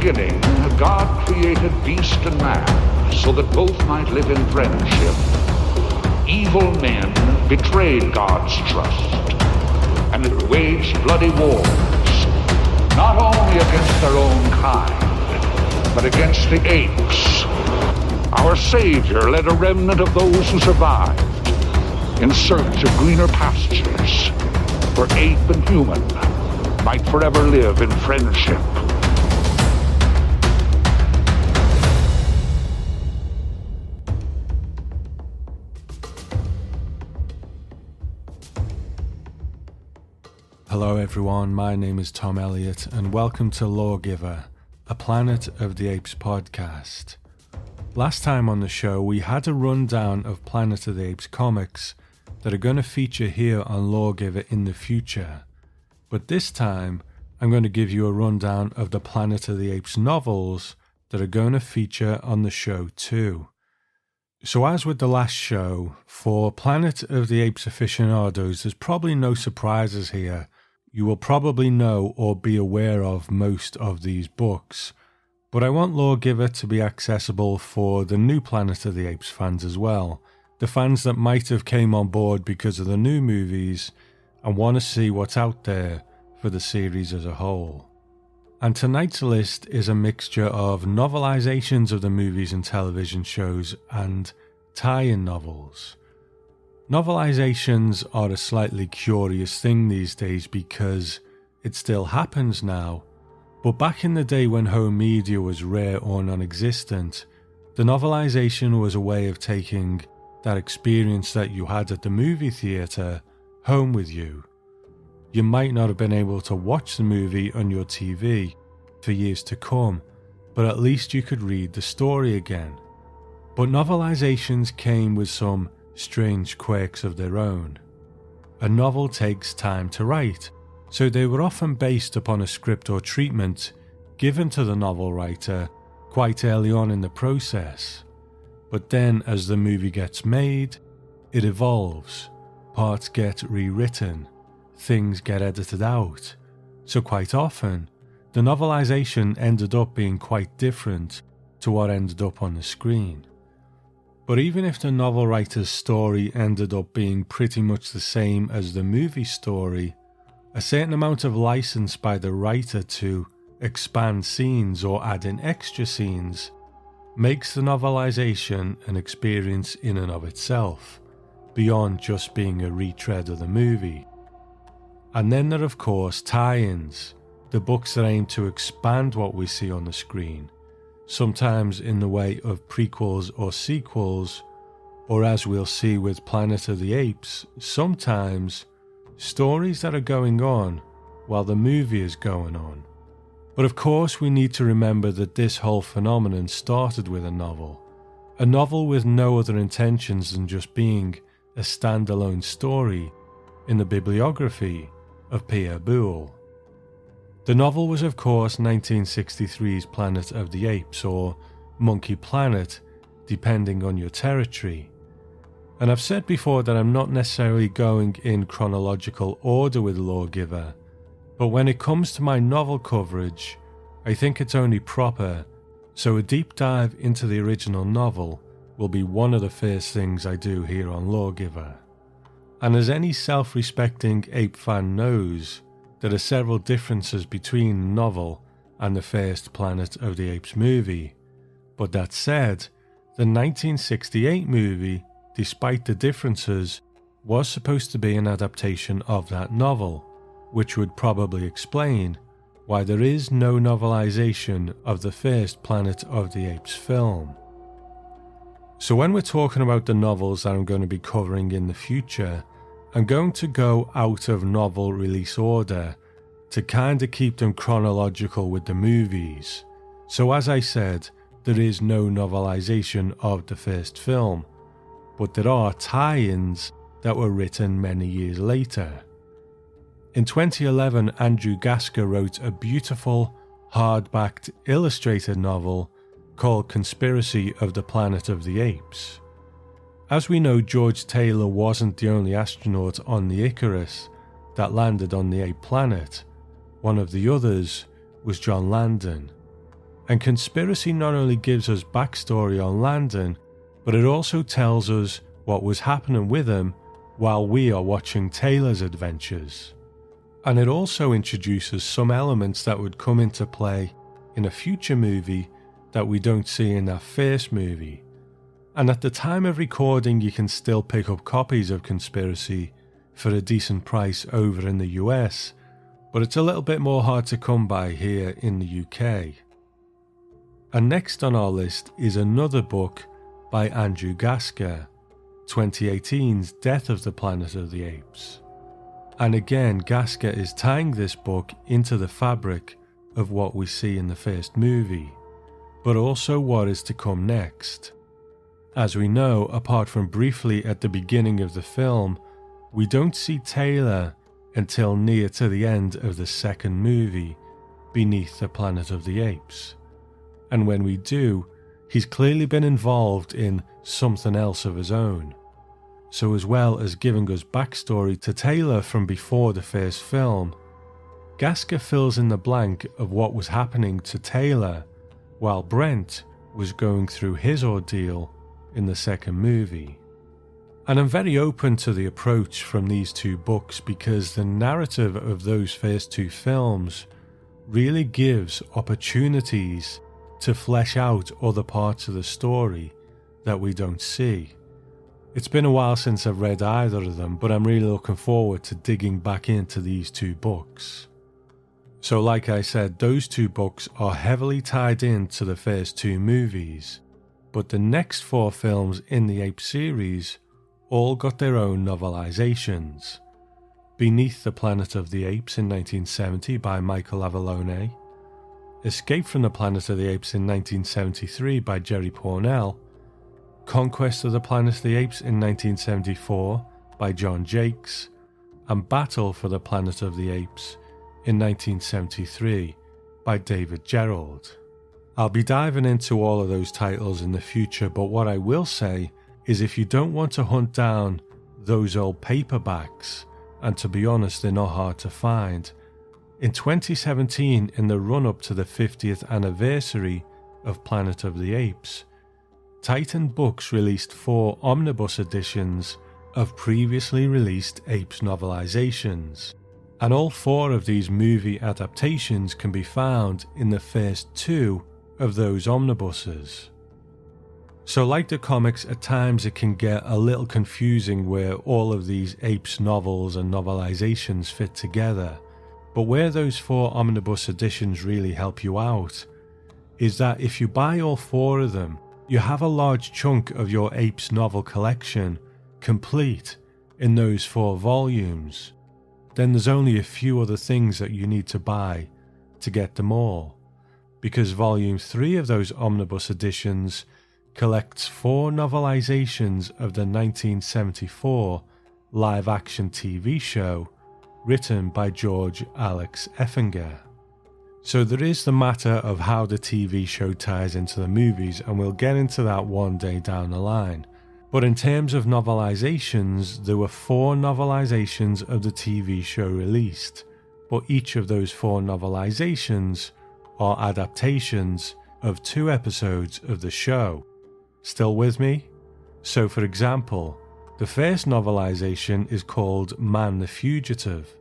beginning, God created beast and man so that both might live in friendship. Evil men betrayed God's trust and waged bloody wars, not only against their own kind, but against the apes. Our Savior led a remnant of those who survived in search of greener pastures, where ape and human might forever live in friendship. Hello everyone, my name is Tom Elliot and welcome to Lawgiver, a Planet of the Apes podcast. Last time on the show we had a rundown of Planet of the Apes comics that are going to feature here on Lawgiver in the future. But this time I'm going to give you a rundown of the Planet of the Apes novels that are going to feature on the show too. So as with the last show, for Planet of the Apes aficionados, there's probably no surprises here. You will probably know or be aware of most of these books, but I want Lawgiver to be accessible for the new Planet of the Apes fans as well, the fans that might have came on board because of the new movies and want to see what's out there for the series as a whole. And tonight's list is a mixture of novelizations of the movies and television shows and tie-in novels. Novelizations are a slightly curious thing these days because it still happens now, but back in the day when home media was rare or non-existent, the novelization was a way of taking that experience that you had at the movie theatre home with you. You might not have been able to watch the movie on your TV for years to come, but at least you could read the story again. But novelizations came with some strange quirks of their own. A novel takes time to write, so they were often based upon a script or treatment given to the novel writer quite early on in the process. But then as the movie gets made, it evolves, parts get rewritten, things get edited out, so quite often the novelization ended up being quite different to what ended up on the screen. But even if the novel writer's story ended up being pretty much the same as the movie story, a certain amount of license by the writer to expand scenes or add in extra scenes makes the novelization an experience in and of itself, beyond just being a retread of the movie. And then there are of course tie-ins, the books that aim to expand what we see on the screen, sometimes in the way of prequels or sequels, or as we'll see with Planet of the Apes, sometimes stories that are going on while the movie is going on. But of course we need to remember that this whole phenomenon started with a novel with no other intentions than just being a standalone story in the bibliography of Pierre Boulle. The novel was of course 1963's Planet of the Apes, or Monkey Planet, depending on your territory. And I've said before that I'm not necessarily going in chronological order with Lawgiver, but when it comes to my novel coverage, I think it's only proper, so a deep dive into the original novel will be one of the first things I do here on Lawgiver. And as any self-respecting ape fan knows, there are several differences between the novel and the first Planet of the Apes movie. But that said, the 1968 movie, despite the differences, was supposed to be an adaptation of that novel, which would probably explain why there is no novelization of the first Planet of the Apes film. So when we're talking about the novels that I'm going to be covering in the future, I'm going to go out of novel release order to kind of keep them chronological with the movies. So as I said, there is no novelization of the first film, but there are tie-ins that were written many years later. In 2011, Andrew Gaska wrote a beautiful, hardbacked illustrated novel called Conspiracy of the Planet of the Apes. As we know, George Taylor wasn't the only astronaut on the Icarus that landed on the ape planet. One of the others was John Landon. And Conspiracy not only gives us backstory on Landon, but it also tells us what was happening with him while we are watching Taylor's adventures. And it also introduces some elements that would come into play in a future movie that we don't see in that first movie. And at the time of recording, you can still pick up copies of Conspiracy for a decent price over in the US, but it's a little bit more hard to come by here in the UK. And next on our list is another book by Andrew Gaska, 2018's Death of the Planet of the Apes. And again, Gaska is tying this book into the fabric of what we see in the first movie, but also what is to come next. As we know, apart from briefly at the beginning of the film, we don't see Taylor until near to the end of the second movie, Beneath the Planet of the Apes. And when we do, he's clearly been involved in something else of his own. So as well as giving us backstory to Taylor from before the first film, Gaska fills in the blank of what was happening to Taylor while Brent was going through his ordeal in the second movie. And I'm very open to the approach from these two books because the narrative of those first two films really gives opportunities to flesh out other parts of the story that we don't see. It's been a while since I've read either of them, but I'm really looking forward to digging back into these two books. So like I said, those two books are heavily tied into the first two movies, but the next four films in the Ape series all got their own novelizations. Beneath the Planet of the Apes in 1970 by Michael Avallone, Escape from the Planet of the Apes in 1973 by Jerry Pournelle, Conquest of the Planet of the Apes in 1974 by John Jakes, and Battle for the Planet of the Apes in 1973 by David Gerrold. I'll be diving into all of those titles in the future, but what I will say is if you don't want to hunt down those old paperbacks, and to be honest they're not hard to find, in 2017, in the run-up to the 50th anniversary of Planet of the Apes, Titan Books released 4 omnibus editions of previously released Apes novelizations, and all 4 of these movie adaptations can be found in the first 2 of those omnibuses. So like the comics, at times it can get a little confusing where all of these Apes novels and novelizations fit together, but where those 4 omnibus editions really help you out is that if you buy all 4 of them, you have a large chunk of your Apes novel collection complete in those 4 volumes. Then there's only a few other things that you need to buy to get them all, because volume 3 of those omnibus editions collects 4 novelizations of the 1974 live-action TV show written by George Alex Effinger. So there is the matter of how the TV show ties into the movies, and we'll get into that one day down the line. But in terms of novelizations, there were 4 novelizations of the TV show released, but each of those 4 novelizations are adaptations of 2 episodes of the show. Still with me? So for example, the first novelization is called Man the Fugitive,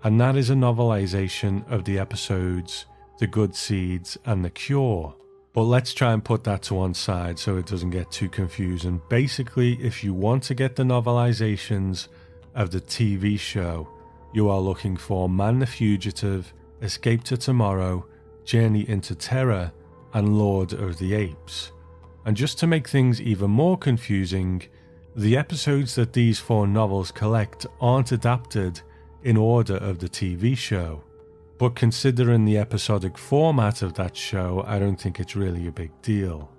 and that is a novelization of the episodes The Good Seeds and The Cure. But let's try and put that to one side so it doesn't get too confusing. Basically, if you want to get the novelizations of the TV show, you are looking for Man the Fugitive, Escape to Tomorrow, Journey into Terror, and Lord of the Apes. And just to make things even more confusing, the episodes that these 4 novels collect aren't adapted in order of the TV show. But considering the episodic format of that show, I don't think it's really a big deal.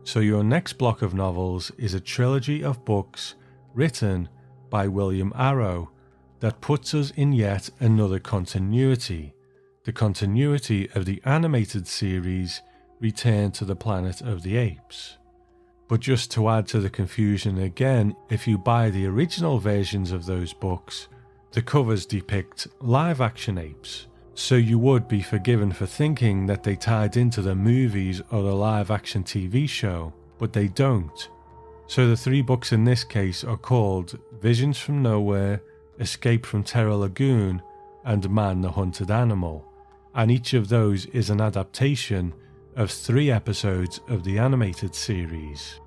So your next block of novels is a trilogy of books written by William Arrow that puts us in yet another continuity, the continuity of the animated series Return to the Planet of the Apes. But just to add to the confusion again, if you buy the original versions of those books, the covers depict live-action apes. So you would be forgiven for thinking that they tied into the movies or the live-action TV show, but they don't. So the 3 books in this case are called Visions from Nowhere, Escape from Terror Lagoon, and Man the Hunted Animal, and each of those is an adaptation of 3 episodes of the animated series.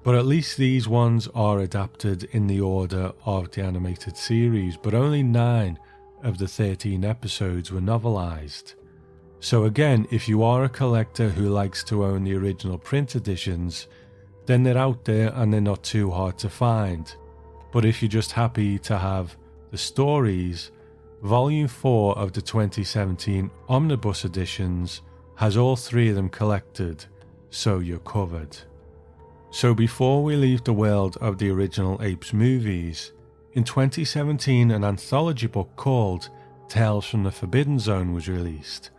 But at least these ones are adapted in the order of the animated series, but only 9 of the 13 episodes were novelized. So again, if you are a collector who likes to own the original print editions, then they're out there and they're not too hard to find. But if you're just happy to have the stories, Volume 4 of the 2017 Omnibus editions has all 3 of them collected, so you're covered. So before we leave the world of the original Apes movies, in 2017 an anthology book called Tales from the Forbidden Zone was released,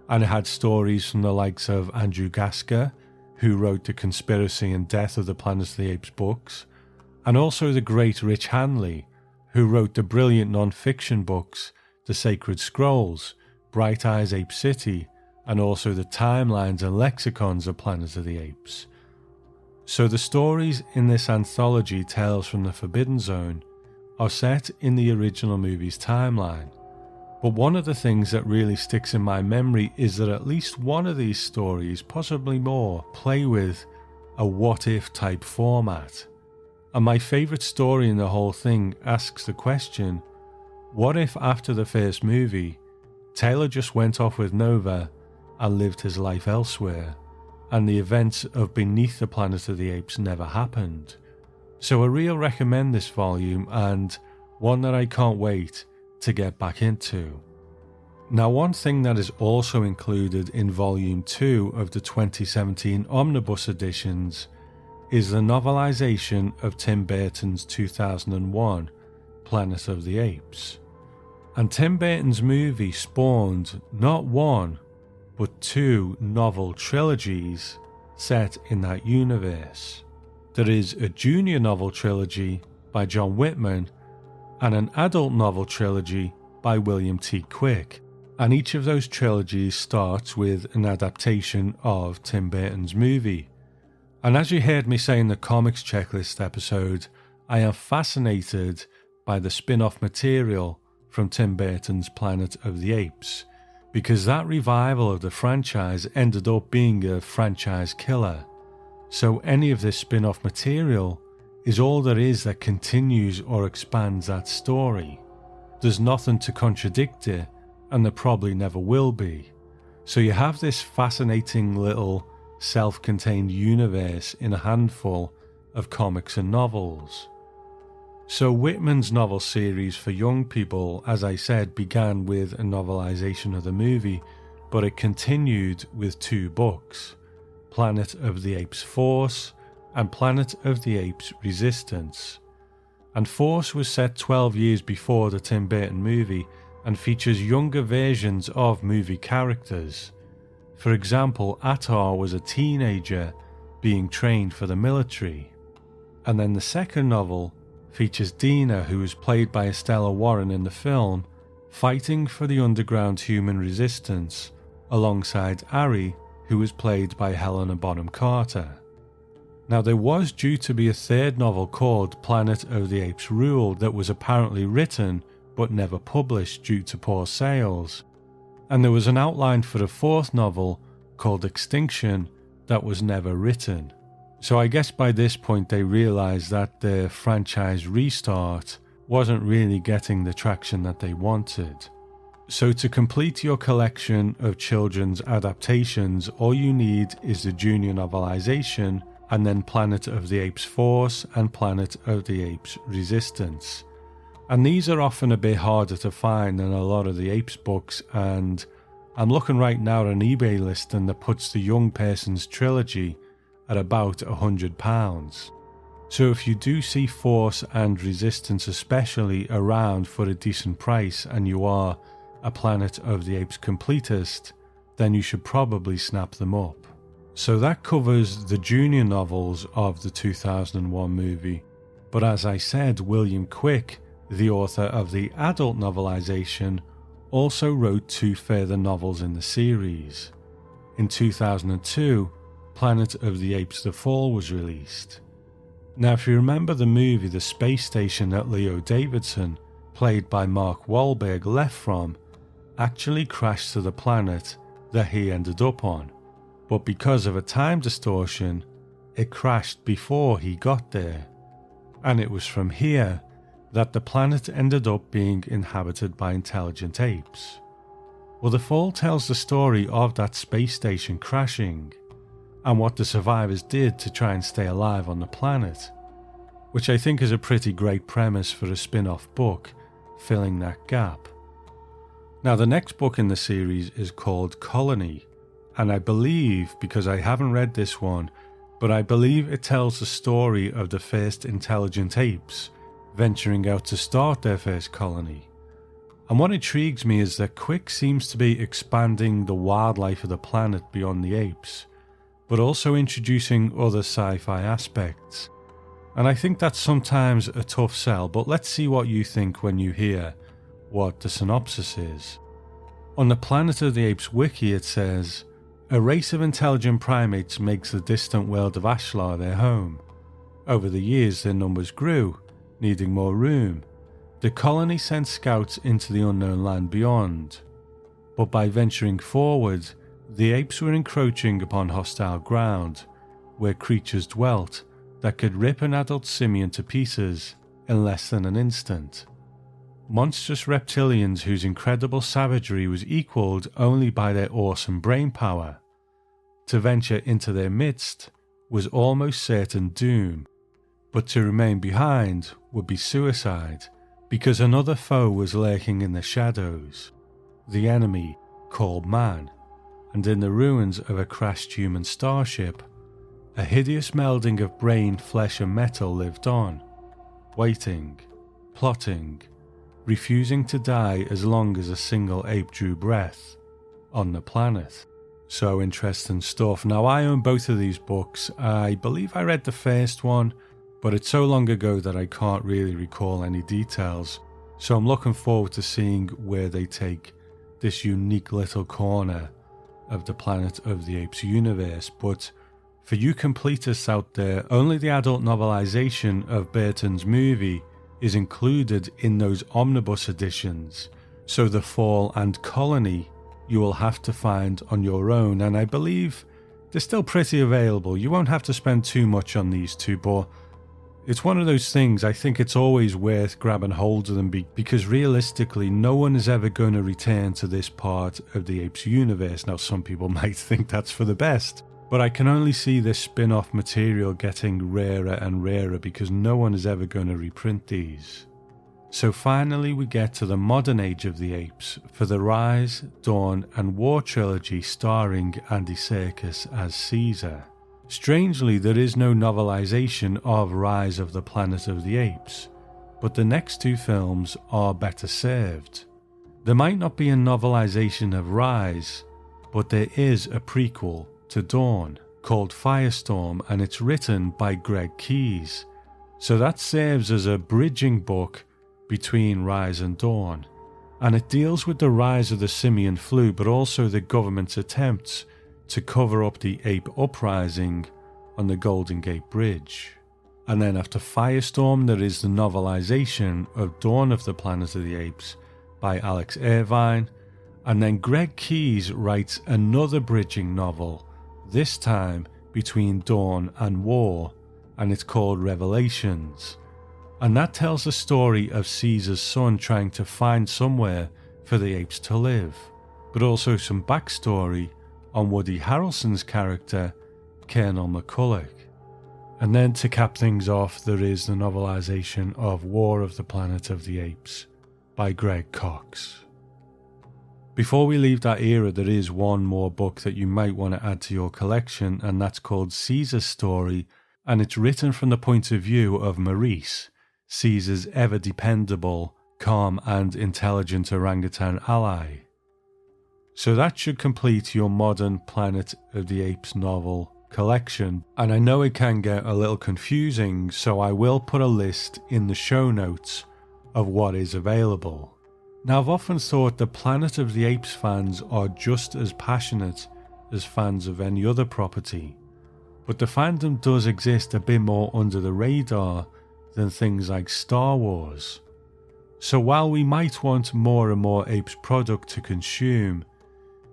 and it had stories from the likes of Andrew Gaska, who wrote The Conspiracy and Death of the Planet of the Apes books, and also the great Rich Hanley, who wrote the brilliant non-fiction books The Sacred Scrolls, Bright Eyes Ape City, and also the timelines and lexicons of Planet of the Apes. So the stories in this anthology, Tales from the Forbidden Zone, are set in the original movie's timeline. But one of the things that really sticks in my memory is that at least one of these stories, possibly more, play with a what-if type format. And my favourite story in the whole thing asks the question, what if after the first movie, Taylor just went off with Nova and lived his life elsewhere, and the events of Beneath the Planet of the Apes never happened? So I really recommend this volume, and one that I can't wait to get back into. Now, one thing that is also included in Volume 2 of the 2017 Omnibus editions is the novelization of Tim Burton's 2001 Planet of the Apes. And Tim Burton's movie spawned not 1, but 2 novel trilogies set in that universe. There is a junior novel trilogy by John Whitman and an adult novel trilogy by William T. Quick, and each of those trilogies starts with an adaptation of Tim Burton's movie. And as you heard me say in the Comics Checklist episode, I am fascinated by the spin-off material from Tim Burton's Planet of the Apes, because that revival of the franchise ended up being a franchise killer. So any of this spin-off material is all there is that continues or expands that story. There's nothing to contradict it, and there probably never will be. So you have this fascinating little self-contained universe in a handful of comics and novels. So Whitman's novel series for young people, as I said, began with a novelization of the movie, but it continued with 2 books, Planet of the Apes Force and Planet of the Apes Resistance. And Force was set 12 years before the Tim Burton movie and features younger versions of movie characters. For example, Attar was a teenager being trained for the military. And then the second novel features Dina, who was played by Estella Warren in the film, fighting for the underground human resistance, alongside Ari, who was played by Helena Bonham Carter. Now, there was due to be a 3rd novel called Planet of the Apes Rule that was apparently written but never published due to poor sales, and there was an outline for a 4th novel called Extinction that was never written. So I guess by this point they realised that their franchise restart wasn't really getting the traction that they wanted. So to complete your collection of children's adaptations, all you need is the junior novelization and then Planet of the Apes Force and Planet of the Apes Resistance. And these are often a bit harder to find than a lot of the Apes books, and I'm looking right now at an eBay listing that puts the Young Person's trilogy at about £100. So if you do see Force and Resistance especially around for a decent price and you are a Planet of the Apes completist, then you should probably snap them up. So that covers the junior novels of the 2001 movie, but as I said, William Quick, the author of the adult novelization, also wrote 2 further novels in the series. In 2002, Planet of the Apes: The Fall was released. Now, if you remember the movie, the space station that Leo Davidson, played by Mark Wahlberg, left from, actually crashed to the planet that he ended up on. But because of a time distortion, it crashed before he got there. And it was from here that the planet ended up being inhabited by intelligent apes. Well, The Fall tells the story of that space station crashing and what the survivors did to try and stay alive on the planet, which I think is a pretty great premise for a spin-off book, filling that gap. Now, the next book in the series is called Colony, and I believe, because I haven't read this one, but I believe it tells the story of the first intelligent apes venturing out to start their first colony. And what intrigues me is that Quick seems to be expanding the wildlife of the planet beyond the apes, but also introducing other sci-fi aspects. And I think that's sometimes a tough sell, but let's see what you think when you hear what the synopsis is. On the Planet of the Apes wiki it says, a race of intelligent primates makes the distant world of Ashlar their home. Over the years their numbers grew, needing more room. The colony sent scouts into the unknown land beyond. But by venturing forward, the apes were encroaching upon hostile ground, where creatures dwelt that could rip an adult simian to pieces in less than an instant. Monstrous reptilians whose incredible savagery was equalled only by their awesome brain power. To venture into their midst was almost certain doom, but to remain behind would be suicide, because another foe was lurking in the shadows, the enemy called man, and in the ruins of a crashed human starship, a hideous melding of brain, flesh and metal lived on, waiting, plotting, refusing to die as long as a single ape drew breath on the planet. So interesting stuff. Now, I own both of these books. I believe I read the first one, but it's so long ago that I can't really recall any details. So I'm looking forward to seeing where they take this unique little corner of the Planet of the Apes universe. But for you completists out there, only the adult novelization of Burton's movie is included in those omnibus editions, so The Fall and Colony you will have to find on your own, and I believe they're still pretty available. You won't have to spend too much on these two, but it's one of those things I think it's always worth grabbing hold of them because realistically no one is ever going to return to this part of the Apes universe. Now, some people might think that's for the best, but I can only see this spin-off material getting rarer and rarer because no one is ever going to reprint these. So finally we get to the modern age of the apes for the Rise, Dawn and War trilogy starring Andy Serkis as Caesar. Strangely, there is no novelization of Rise of the Planet of the Apes, but the next two films are better served. There might not be a novelization of Rise, but there is a prequel to Dawn called Firestorm, and it's written by Greg Keyes. So that serves as a bridging book between Rise and Dawn, and it deals with the rise of the simian flu, but also the government's attempts to cover up the ape uprising on the Golden Gate Bridge. And then after Firestorm there is the novelization of Dawn of the Planet of the Apes by Alex Irvine, and then Greg Keyes writes another bridging novel, this time between Dawn and War, and it's called Revelations. And that tells the story of Caesar's son trying to find somewhere for the apes to live, but also some backstory on Woody Harrelson's character, Colonel McCulloch. And then to cap things off, there is the novelization of War of the Planet of the Apes by Greg Cox. Before we leave that era, there is one more book that you might want to add to your collection, and that's called Caesar's Story, and it's written from the point of view of Maurice, Caesar's ever-dependable, calm and intelligent orangutan ally. So that should complete your modern Planet of the Apes novel collection, and I know it can get a little confusing, so I will put a list in the show notes of what is available. Now, I've often thought the Planet of the Apes fans are just as passionate as fans of any other property, but the fandom does exist a bit more under the radar than things like Star Wars. So while we might want more and more Apes product to consume,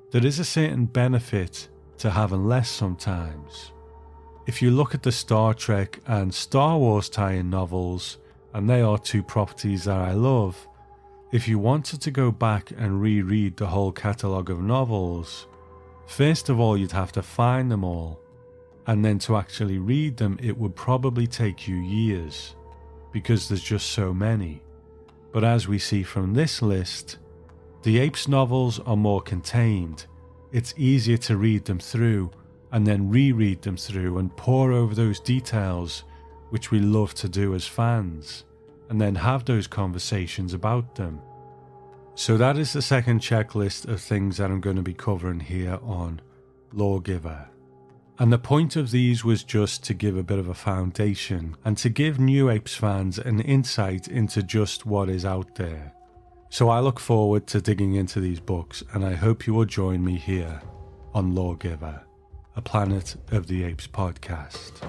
there is a certain benefit to having less sometimes. If you look at the Star Trek and Star Wars tie-in novels, and they are two properties that I love, if you wanted to go back and reread the whole catalogue of novels, first of all you'd have to find them all, and then to actually read them it would probably take you years, because there's just so many. But as we see from this list, the Apes novels are more contained. It's easier to read them through and then reread them through and pore over those details which we love to do as fans, and then have those conversations about them. So that is the second checklist of things that I'm going to be covering here on Lawgiver. And the point of these was just to give a bit of a foundation and to give new Apes fans an insight into just what is out there. So I look forward to digging into these books, and I hope you will join me here on Lawgiver, a Planet of the Apes podcast.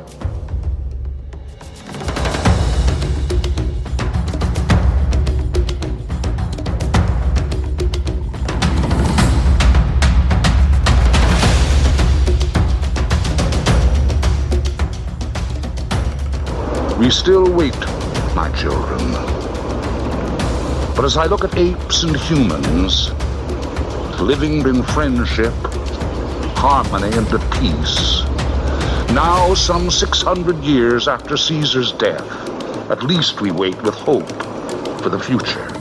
We still wait, my children. But as I look at apes and humans, living in friendship, harmony, and at peace, now some 600 years after Caesar's death, at least we wait with hope for the future.